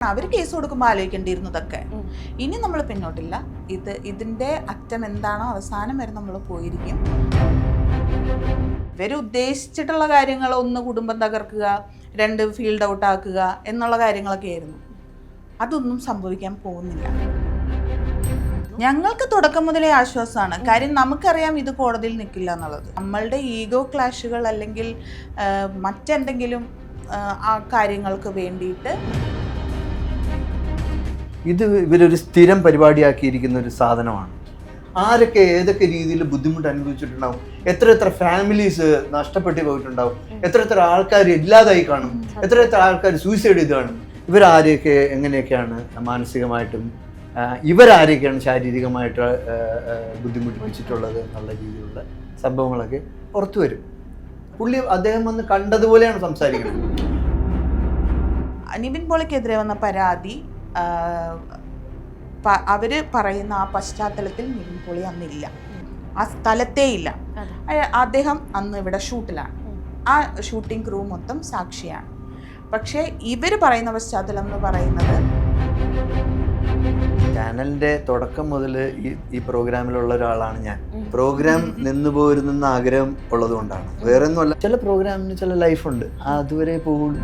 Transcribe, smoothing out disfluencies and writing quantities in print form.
അവർ case കൊടുക്കുമ്പോൾ ആലോചിക്കേണ്ടിയിരുന്നതൊക്കെ. ഇനി നമ്മൾ പിന്നോട്ടില്ല. ഇതിൻ്റെ അറ്റം എന്താണോ അവസാനം വരെ നമ്മൾ പോയിരിക്കും. ഇവർ ഉദ്ദേശിച്ചിട്ടുള്ള കാര്യങ്ങൾ, ഒന്ന് കുടുംബം തകർക്കുക, 2 ഫീൽഡ് ഔട്ട് ആക്കുക എന്നുള്ള കാര്യങ്ങളൊക്കെ ആയിരുന്നു. അതൊന്നും സംഭവിക്കാൻ പോകുന്നില്ല. ഞങ്ങൾക്ക് തുടക്കം മുതലേ ആശ്വാസമാണ്. കാര്യം നമുക്കറിയാം ഇത് കോടതിയിൽ നിൽക്കില്ല എന്നുള്ളത്. നമ്മളുടെ ഈഗോ ക്ലാഷുകൾ അല്ലെങ്കിൽ മറ്റെന്തെങ്കിലും ആ കാര്യങ്ങൾക്ക് വേണ്ടിയിട്ട് ഇത് ഇവരൊരു സ്ഥിരം പരിപാടിയാക്കിയിരിക്കുന്ന ഒരു സാധനമാണ്. ആരൊക്കെ ഏതൊക്കെ രീതിയിൽ ബുദ്ധിമുട്ട് അനുഭവിച്ചിട്ടുണ്ടാവും, എത്ര ഫാമിലീസ് നഷ്ടപ്പെട്ടു പോയിട്ടുണ്ടാവും, എത്ര ആൾക്കാർ ഇല്ലാതായി കാണും, എത്ര ആൾക്കാർ സൂയിസൈഡ് ചെയ്ത് കാണും. ഇവരാരെയൊക്കെ എങ്ങനെയൊക്കെയാണ് മാനസികമായിട്ടും ഇവരാരെയൊക്കെയാണ് ശാരീരികമായിട്ട് ബുദ്ധിമുട്ടിപ്പിച്ചിട്ടുള്ളത് എന്നുള്ള രീതിയിലുള്ള സംഭവങ്ങളൊക്കെ പുറത്തു വരും. അദ്ദേഹം വന്ന് കണ്ടതുപോലെയാണ് സംസാരിക്കുന്നത്. നിവിൻ പോളിക്കെതിരെ വന്ന പരാതി അവർ പറയുന്ന ആ പശ്ചാത്തലത്തിൽ നിവിൻ പോളി അന്നില്ല, ആ സ്ഥലത്തേ ഇല്ല. അദ്ദേഹം അന്ന് ഇവിടെ ഷൂട്ടിലാണ്. ആ ഷൂട്ടിംഗ് ക്രൂ മൊത്തം സാക്ഷിയാണ്. പക്ഷേ ഇവർ പറയുന്ന പശ്ചാത്തലം എന്ന് പറയുന്നത്, ചാനലിൻ്റെ തുടക്കം മുതൽ ഈ പ്രോഗ്രാമിലുള്ള ഒരാളാണ് ഞാൻ. പ്രോഗ്രാം നിന്ന് പോരുന്നെന്ന് ആഗ്രഹം ഉള്ളത് കൊണ്ടാണ്, വേറെ ഒന്നുമല്ല. ചില പ്രോഗ്രാമിന് ചില ലൈഫുണ്ട്, അതുവരെ പോകുള്ളൂ.